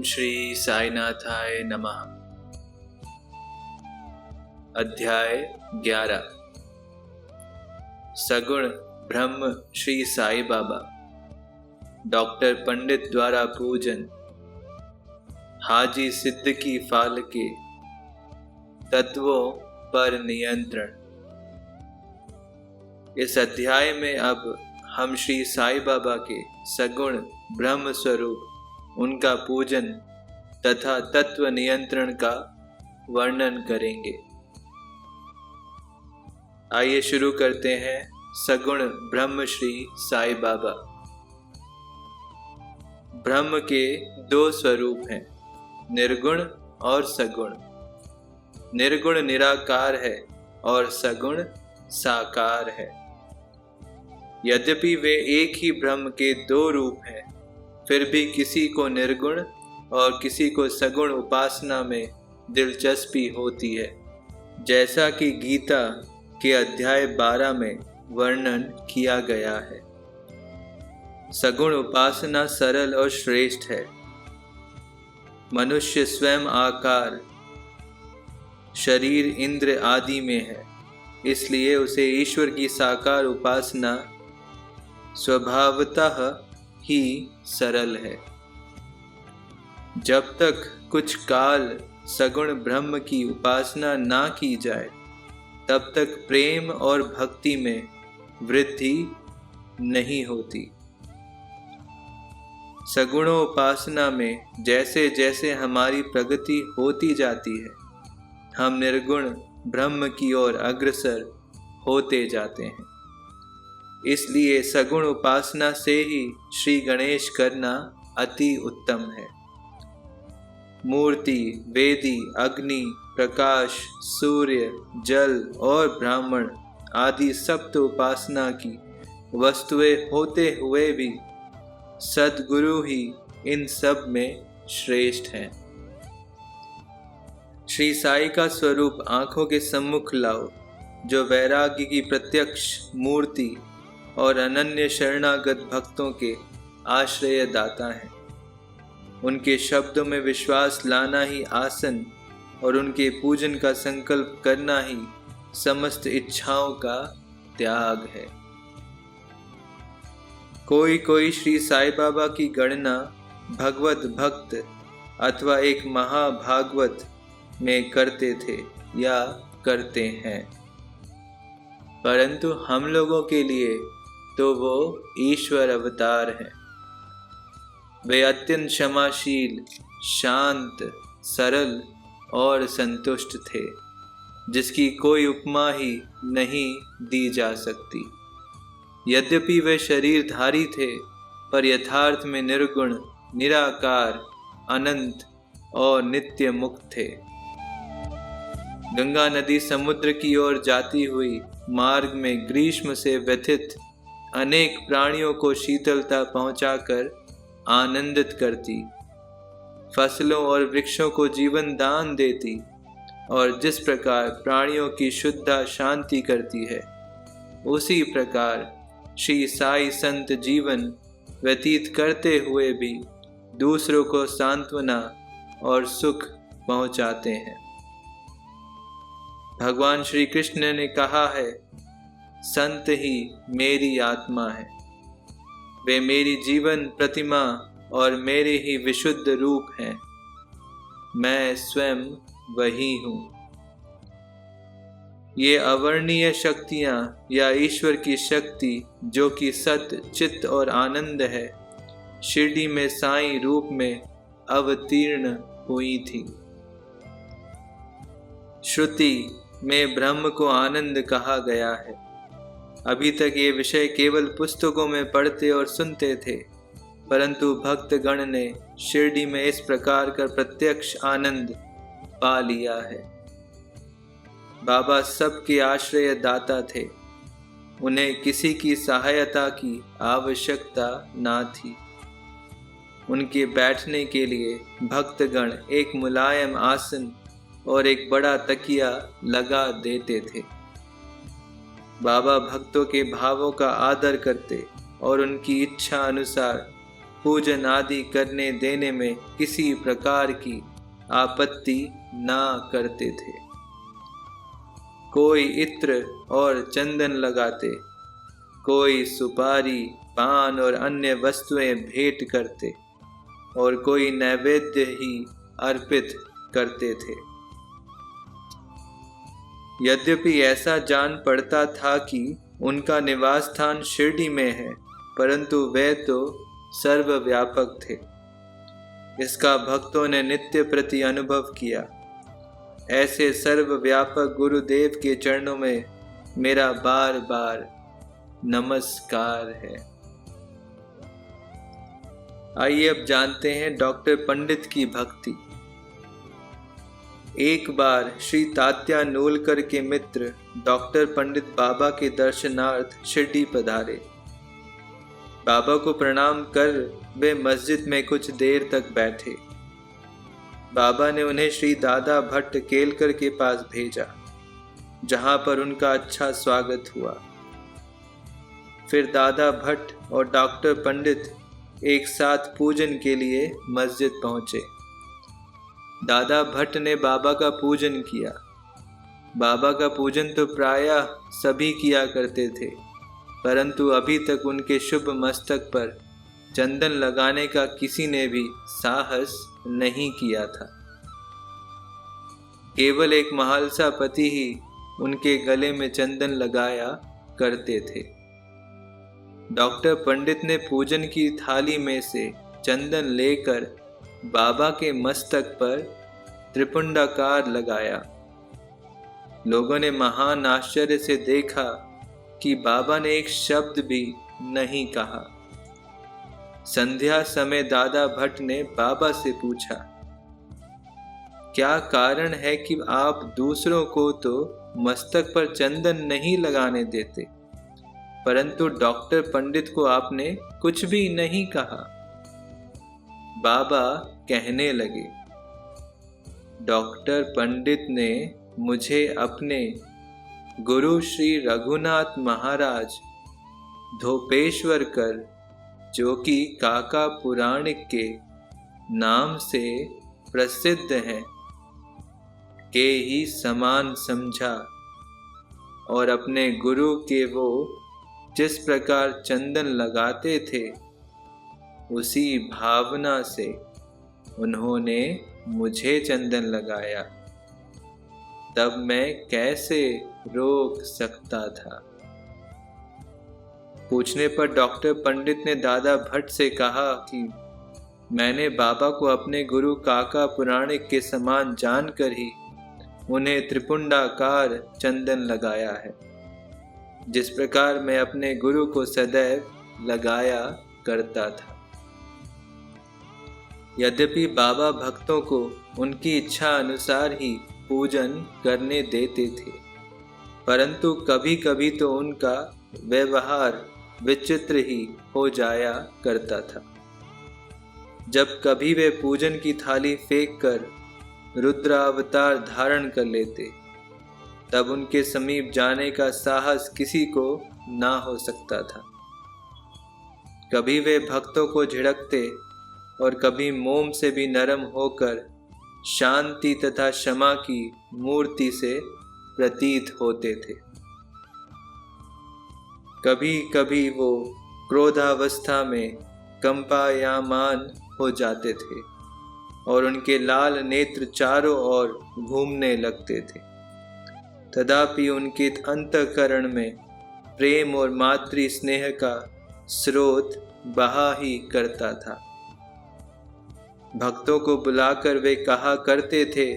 श्री साईनाथाय नमः। अध्याय 11। सगुण ब्रह्म श्री साई बाबा। डॉक्टर पंडित द्वारा पूजन। हाजी सिद्दीकी फालके। तत्वों पर नियंत्रण। इस अध्याय में अब हम श्री साई बाबा के सगुण ब्रह्म स्वरूप, उनका पूजन तथा तत्व नियंत्रण का वर्णन करेंगे। आइए शुरू करते हैं। सगुण ब्रह्म श्री साई बाबा। ब्रह्म के दो स्वरूप हैं, निर्गुण और सगुण। निर्गुण निराकार है और सगुण साकार है। यद्यपि वे एक ही ब्रह्म के दो रूप हैं, फिर भी किसी को निर्गुण और किसी को सगुण उपासना में दिलचस्पी होती है, जैसा कि गीता के अध्याय 12 में वर्णन किया गया है। सगुण उपासना सरल और श्रेष्ठ है। मनुष्य स्वयं आकार, शरीर, इंद्र आदि में है, इसलिए उसे ईश्वर की साकार उपासना स्वभावतः ही सरल है। जब तक कुछ काल सगुण ब्रह्म की उपासना ना की जाए, तब तक प्रेम और भक्ति में वृद्धि नहीं होती। सगुणोपासना में जैसे जैसे हमारी प्रगति होती जाती है, हम निर्गुण ब्रह्म की ओर अग्रसर होते जाते हैं। इसलिए सगुण उपासना से ही श्री गणेश करना अति उत्तम है। मूर्ति, वेदी, अग्नि, प्रकाश, सूर्य, जल और ब्राह्मण आदि सप्त उपासना की वस्तुएं होते हुए भी सद्गुरु ही इन सब में श्रेष्ठ हैं। श्री साई का स्वरूप आंखों के सम्मुख लाओ, जो वैराग्य की प्रत्यक्ष मूर्ति और अनन्य शरणागत भक्तों के आश्रय दाता हैं। उनके शब्दों में विश्वास लाना ही आसन और उनके पूजन का संकल्प करना ही समस्त इच्छाओं का त्याग है। कोई कोई श्री साई बाबा की गणना भगवत भक्त अथवा एक महाभागवत में करते थे या करते हैं, परंतु हम लोगों के लिए तो वो ईश्वर अवतार हैं। वे अत्यंत क्षमाशील, शांत, सरल और संतुष्ट थे, जिसकी कोई उपमा ही नहीं दी जा सकती। यद्यपि वे शरीरधारी थे, पर यथार्थ में निर्गुण, निराकार, अनंत और नित्य मुक्त थे। गंगा नदी समुद्र की ओर जाती हुई मार्ग में ग्रीष्म से व्यथित अनेक प्राणियों को शीतलता पहुंचाकर आनंदित करती, फसलों और वृक्षों को जीवन दान देती और जिस प्रकार प्राणियों की शुद्ध शांति करती है, उसी प्रकार श्री साई संत जीवन व्यतीत करते हुए भी दूसरों को सांत्वना और सुख पहुंचाते हैं। भगवान श्री कृष्ण ने कहा है, संत ही मेरी आत्मा है। वे मेरी जीवन प्रतिमा और मेरे ही विशुद्ध रूप हैं। मैं स्वयं वही हूँ। ये अवर्णीय शक्तियाँ या ईश्वर की शक्ति, जो कि सत, चित्त और आनंद है, शिरडी में साईं रूप में अवतीर्ण हुई थी। श्रुति में ब्रह्म को आनंद कहा गया है। अभी तक ये विषय केवल पुस्तकों में पढ़ते और सुनते थे, परंतु भक्तगण ने शिरडी में इस प्रकार का प्रत्यक्ष आनंद पा लिया है। बाबा सबके आश्रय दाता थे। उन्हें किसी की सहायता की आवश्यकता ना थी। उनके बैठने के लिए भक्तगण एक मुलायम आसन और एक बड़ा तकिया लगा देते थे। बाबा भक्तों के भावों का आदर करते और उनकी इच्छा अनुसार पूजन आदि करने देने में किसी प्रकार की आपत्ति ना करते थे। कोई इत्र और चंदन लगाते, कोई सुपारी, पान और अन्य वस्तुएं भेंट करते और कोई नैवेद्य ही अर्पित करते थे। यद्यपि ऐसा जान पड़ता था कि उनका निवास स्थान शिरडी में है, परंतु वे तो सर्वव्यापक थे। इसका भक्तों ने नित्य प्रति अनुभव किया। ऐसे सर्वव्यापक गुरुदेव के चरणों में मेरा बार बार नमस्कार है। आइए अब जानते हैं डॉक्टर पंडित की भक्ति। एक बार श्री तात्या नूलकर के मित्र डॉक्टर पंडित बाबा के दर्शनार्थ शिरडी पधारे। बाबा को प्रणाम कर वे मस्जिद में कुछ देर तक बैठे। बाबा ने उन्हें श्री दादा भट्ट केलकर के पास भेजा, जहां पर उनका अच्छा स्वागत हुआ। फिर दादा भट्ट और डॉक्टर पंडित एक साथ पूजन के लिए मस्जिद पहुंचे। दादा भट्ट ने बाबा का पूजन किया। बाबा का पूजन तो प्रायः सभी किया करते थे, परंतु अभी तक उनके शुभ मस्तक पर चंदन लगाने का किसी ने भी साहस नहीं किया था। केवल एक महालसा पति ही उनके गले में चंदन लगाया करते थे। डॉक्टर पंडित ने पूजन की थाली में से चंदन लेकर बाबा के मस्तक पर त्रिपुंडाकार लगाया। लोगों ने महान आश्चर्य से देखा कि बाबा ने एक शब्द भी नहीं कहा। संध्या समय दादा भट्ट ने बाबा से पूछा, क्या कारण है कि आप दूसरों को तो मस्तक पर चंदन नहीं लगाने देते, परंतु डॉक्टर पंडित को आपने कुछ भी नहीं कहा? बाबा कहने लगे, डॉक्टर पंडित ने मुझे अपने गुरु श्री रघुनाथ महाराज धोपेश्वर कर, जो कि काका पुराणिक के नाम से प्रसिद्ध हैं, के ही समान समझा और अपने गुरु के वो जिस प्रकार चंदन लगाते थे, उसी भावना से उन्होंने मुझे चंदन लगाया। तब मैं कैसे रोक सकता था? पूछने पर डॉक्टर पंडित ने दादा भट्ट से कहा कि मैंने बाबा को अपने गुरु काका पुराणिक के समान जानकर ही उन्हें त्रिपुंडाकार चंदन लगाया है, जिस प्रकार मैं अपने गुरु को सदैव लगाया करता था। यद्यपि बाबा भक्तों को उनकी इच्छा अनुसार ही पूजन करने देते थे, परंतु कभी कभी तो उनका व्यवहार विचित्र ही हो जाया करता था। जब कभी वे पूजन की थाली फेंक कर रुद्रावतार धारण कर लेते, तब उनके समीप जाने का साहस किसी को ना हो सकता था। कभी वे भक्तों को झिड़कते और कभी मोम से भी नरम होकर शांति तथा क्षमा की मूर्ति से प्रतीत होते थे। कभी कभी वो क्रोधावस्था में कंपायमान हो जाते थे और उनके लाल नेत्र चारों ओर घूमने लगते थे। तथापि उनके अंतःकरण में प्रेम और मातृ स्नेह का स्रोत बहा ही करता था। भक्तों को बुलाकर वे कहा करते थे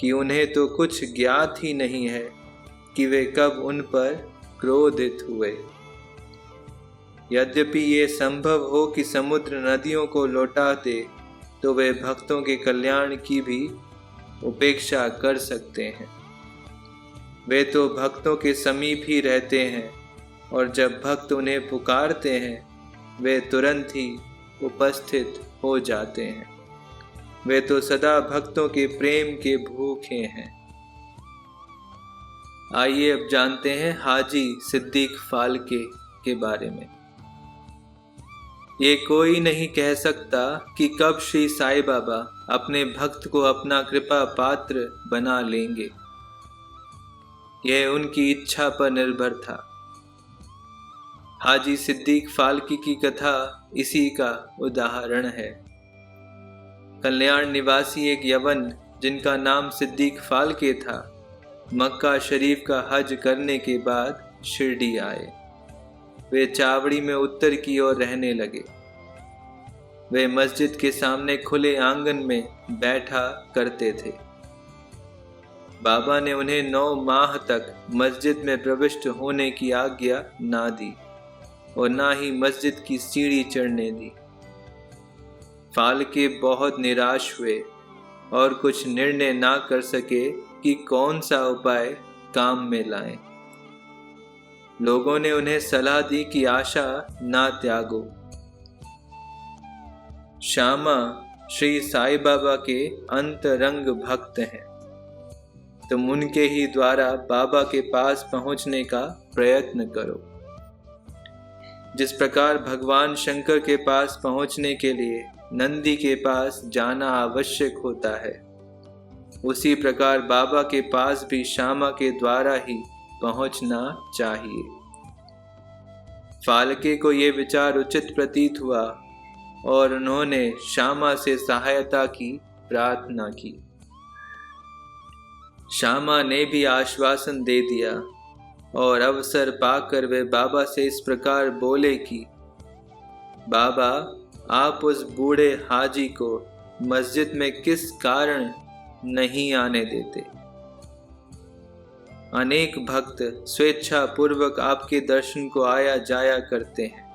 कि उन्हें तो कुछ ज्ञात ही नहीं है कि वे कब उन पर क्रोधित हुए। यद्यपि ये संभव हो कि समुद्र नदियों को लौटा दे, तो वे भक्तों के कल्याण की भी उपेक्षा कर सकते हैं। वे तो भक्तों के समीप ही रहते हैं और जब भक्त उन्हें पुकारते हैं, वे तुरंत ही उपस्थित हो जाते हैं। वे तो सदा भक्तों के प्रेम के भूखे हैं। आइए अब जानते हैं हाजी सिद्दीक फाल्के के बारे में। ये कोई नहीं कह सकता कि कब श्री साईं बाबा अपने भक्त को अपना कृपा पात्र बना लेंगे। यह उनकी इच्छा पर निर्भर था। हाजी सिद्दीक फाल्की की कथा इसी का उदाहरण है। कल्याण निवासी एक यवन जिनका नाम सिद्दीक फाल्के था, मक्का शरीफ का हज करने के बाद शिरडी आए। वे चावड़ी में उत्तर की ओर रहने लगे। वे मस्जिद के सामने खुले आंगन में बैठा करते थे। बाबा ने उन्हें 9 माह तक मस्जिद में प्रविष्ट होने की आज्ञा ना दी और ना ही मस्जिद की सीढ़ी चढ़ने दी। फाल्के बहुत निराश हुए और कुछ निर्णय ना कर सके कि कौन सा उपाय काम में लाएं। लोगों ने उन्हें सलाह दी कि आशा ना त्यागो। श्यामा श्री साईं बाबा के अंतरंग भक्त हैं। तुम उनके ही द्वारा बाबा के पास पहुंचने का प्रयत्न करो। जिस प्रकार भगवान शंकर के पास पहुंचने के लिए नंदी के पास जाना आवश्यक होता है, उसी प्रकार बाबा के पास भी श्यामा के द्वारा ही पहुंचना चाहिए। फाल्के को ये विचार उचित प्रतीत हुआ और उन्होंने श्यामा से सहायता की प्रार्थना की। श्यामा ने भी आश्वासन दे दिया और अवसर पाकर वे बाबा से इस प्रकार बोले कि बाबा, आप उस बूढ़े हाजी को मस्जिद में किस कारण नहीं आने देते? अनेक भक्त स्वेच्छा पूर्वक आपके दर्शन को आया जाया करते हैं।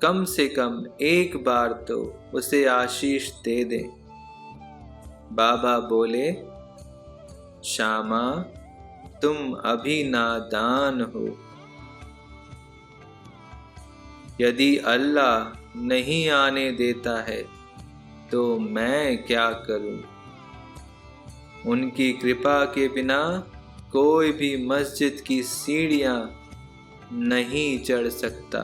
कम से कम एक बार तो उसे आशीष दे दें। बाबा बोले, श्यामा, तुम अभी नादान हो। यदि अल्लाह नहीं आने देता है तो मैं क्या करूं? उनकी कृपा के बिना कोई भी मस्जिद की सीढ़ियां नहीं चढ़ सकता।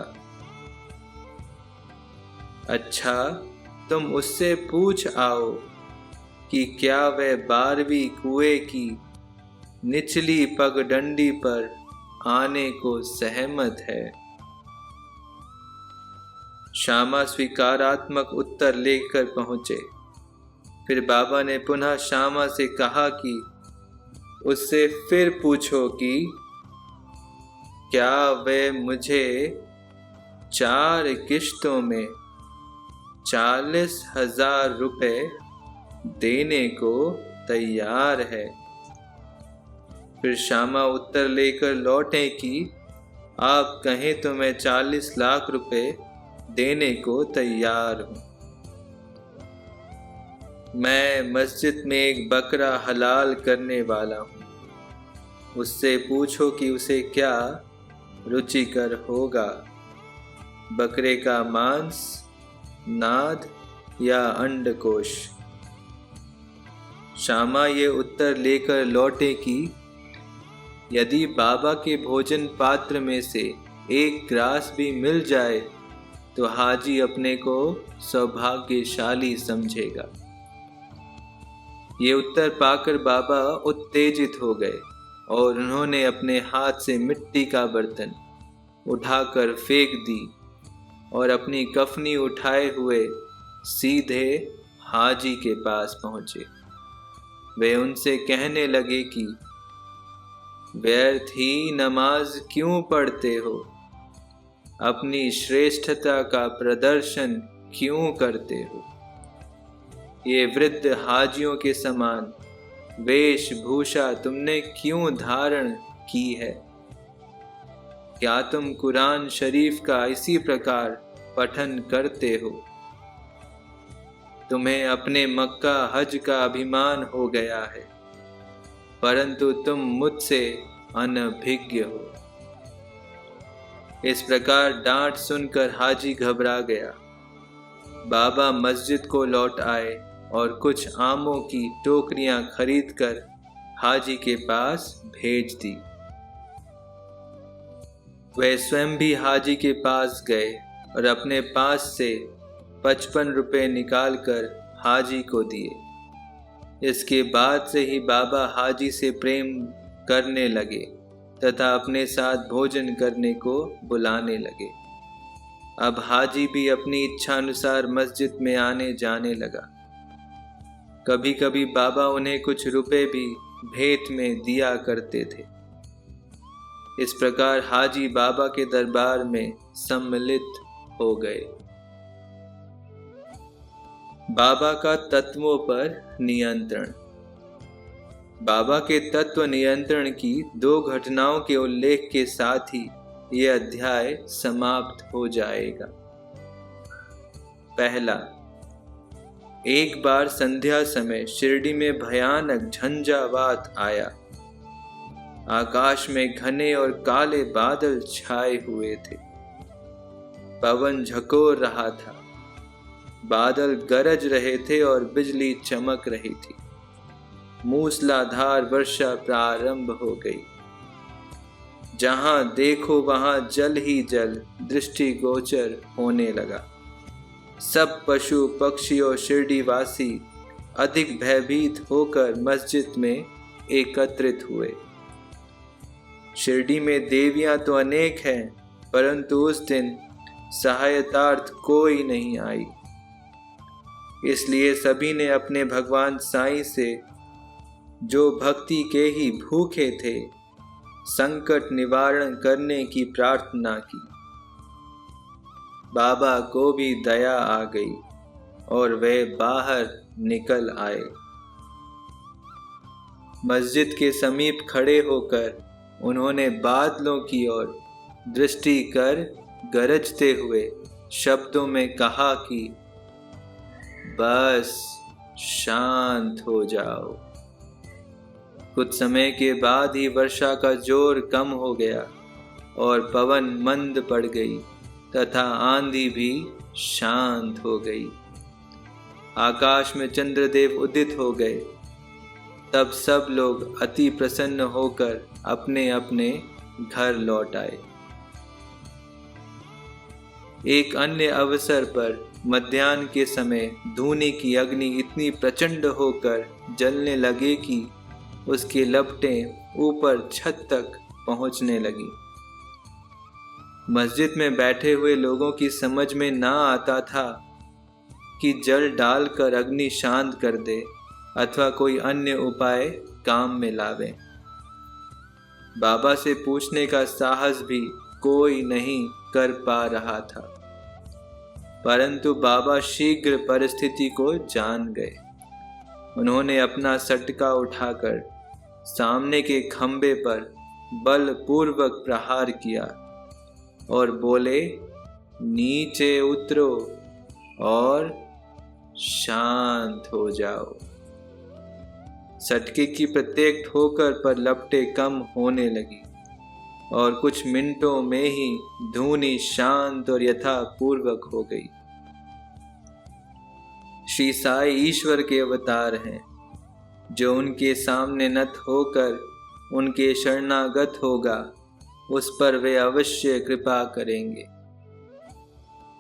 अच्छा, तुम उससे पूछ आओ कि क्या वह 12वीं कुएं की निचली पगडंडी पर आने को सहमत है। श्यामा स्वीकारात्मक उत्तर लेकर पहुंचे। फिर बाबा ने पुनः श्यामा से कहा कि उससे फिर पूछो कि क्या वे मुझे 4 किश्तों में 40,000 रुपए देने को तैयार है। फिर श्यामा उत्तर लेकर लौटे कि आप कहें तो मैं 40 लाख रुपए देने को तैयार हूं। मैं मस्जिद में एक बकरा हलाल करने वाला हूं। उससे पूछो कि उसे क्या रुचिकर होगा, बकरे का मांस, नाद या अंडकोश। श्यामा ये उत्तर लेकर लौटे कि यदि बाबा के भोजन पात्र में से एक ग्रास भी मिल जाए तो हाजी अपने को सौभाग्यशाली समझेगा। ये उत्तर पाकर बाबा उत्तेजित हो गए और उन्होंने अपने हाथ से मिट्टी का बर्तन उठाकर फेंक दी और अपनी कफनी उठाए हुए सीधे हाजी के पास पहुंचे। वे उनसे कहने लगे कि व्यर्थ ही नमाज क्यों पढ़ते हो? अपनी श्रेष्ठता का प्रदर्शन क्यों करते हो? ये वृद्ध हाजियों के समान वेशभूषा तुमने क्यों धारण की है? क्या तुम कुरान शरीफ का इसी प्रकार पठन करते हो? तुम्हें अपने मक्का हज का अभिमान हो गया है, परंतु तुम मुझसे अनभिज्ञ हो। इस प्रकार डांट सुनकर हाजी घबरा गया। बाबा मस्जिद को लौट आए और कुछ आमों की टोकरियां खरीदकर हाजी के पास भेज दी। वे स्वयं भी हाजी के पास गए और अपने पास से 55 रुपये निकालकर हाजी को दिए। इसके बाद से ही बाबा हाजी से प्रेम करने लगे तथा अपने साथ भोजन करने को बुलाने लगे। अब हाजी भी अपनी इच्छा अनुसार मस्जिद में आने जाने लगा। कभी कभी बाबा उन्हें कुछ रुपए भी भेंट में दिया करते थे। इस प्रकार हाजी बाबा के दरबार में सम्मिलित हो गए। बाबा का तत्वों पर नियंत्रण। बाबा के तत्व नियंत्रण की 2 घटनाओं के उल्लेख के साथ ही यह अध्याय समाप्त हो जाएगा। पहला, एक बार संध्या समय शिरडी में भयानक झंझावात आया। आकाश में घने और काले बादल छाए हुए थे। पवन झकोर रहा था। बादल गरज रहे थे और बिजली चमक रही थी। मूसलाधार वर्षा प्रारंभ हो गई। जहां देखो वहां जल ही जल दृष्टिगोचर होने लगा। सब पशु पक्षी और शिरडीवासी अधिक भयभीत होकर मस्जिद में एकत्रित हुए। शिरडी में देवियां तो अनेक हैं, परंतु उस दिन सहायतार्थ कोई नहीं आई। इसलिए सभी ने अपने भगवान साईं से, जो भक्ति के ही भूखे थे, संकट निवारण करने की प्रार्थना की। बाबा को भी दया आ गई और वे बाहर निकल आए। मस्जिद के समीप खड़े होकर उन्होंने बादलों की ओर दृष्टि कर गरजते हुए शब्दों में कहा कि बस शांत हो जाओ। कुछ समय के बाद ही वर्षा का जोर कम हो गया और पवन मंद पड़ गई तथा आंधी भी शांत हो गई। आकाश में चंद्रदेव उदित हो गए। तब सब लोग अति प्रसन्न होकर अपने अपने घर लौट आए। एक अन्य अवसर पर मध्याह्न के समय धूनी की अग्नि इतनी प्रचंड होकर जलने लगे कि उसकी लपटें ऊपर छत तक पहुंचने लगी। मस्जिद में बैठे हुए लोगों की समझ में ना आता था कि जल डालकर अग्नि शांत कर दे अथवा कोई अन्य उपाय काम में लावे। बाबा से पूछने का साहस भी कोई नहीं कर पा रहा था, परंतु बाबा शीघ्र परिस्थिति को जान गए। उन्होंने अपना सटका उठाकर सामने के खंबे पर बलपूर्वक प्रहार किया और बोले, नीचे उतरो और शांत हो जाओ। सटके की प्रत्येक ठोकर पर लपटें कम होने लगी और कुछ मिनटों में ही धूनी शांत और यथापूर्वक हो गई। श्री साई ईश्वर के अवतार हैं। जो उनके सामने नत होकर उनके शरणागत होगा, उस पर वे अवश्य कृपा करेंगे।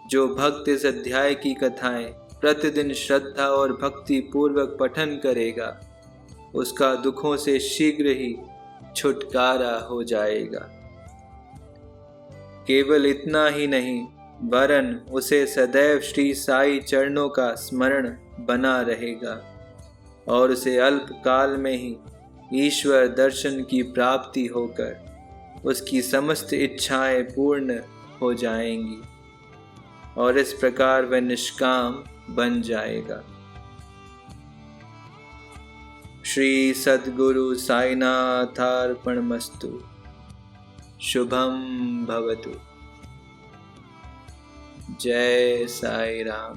जो भक्त इस अध्याय की कथाएं प्रतिदिन श्रद्धा और भक्ति पूर्वक पठन करेगा, उसका दुखों से शीघ्र ही छुटकारा हो जाएगा। केवल इतना ही नहीं, वरन उसे सदैव श्री साई चरणों का स्मरण बना रहेगा और उसे अल्प काल में ही ईश्वर दर्शन की प्राप्ति होकर उसकी समस्त इच्छाएं पूर्ण हो जाएंगी और इस प्रकार वह निष्काम बन जाएगा। श्री सद्गुरु साईनाथार्पणमस्तु। शुभम भवतु। जय साई राम।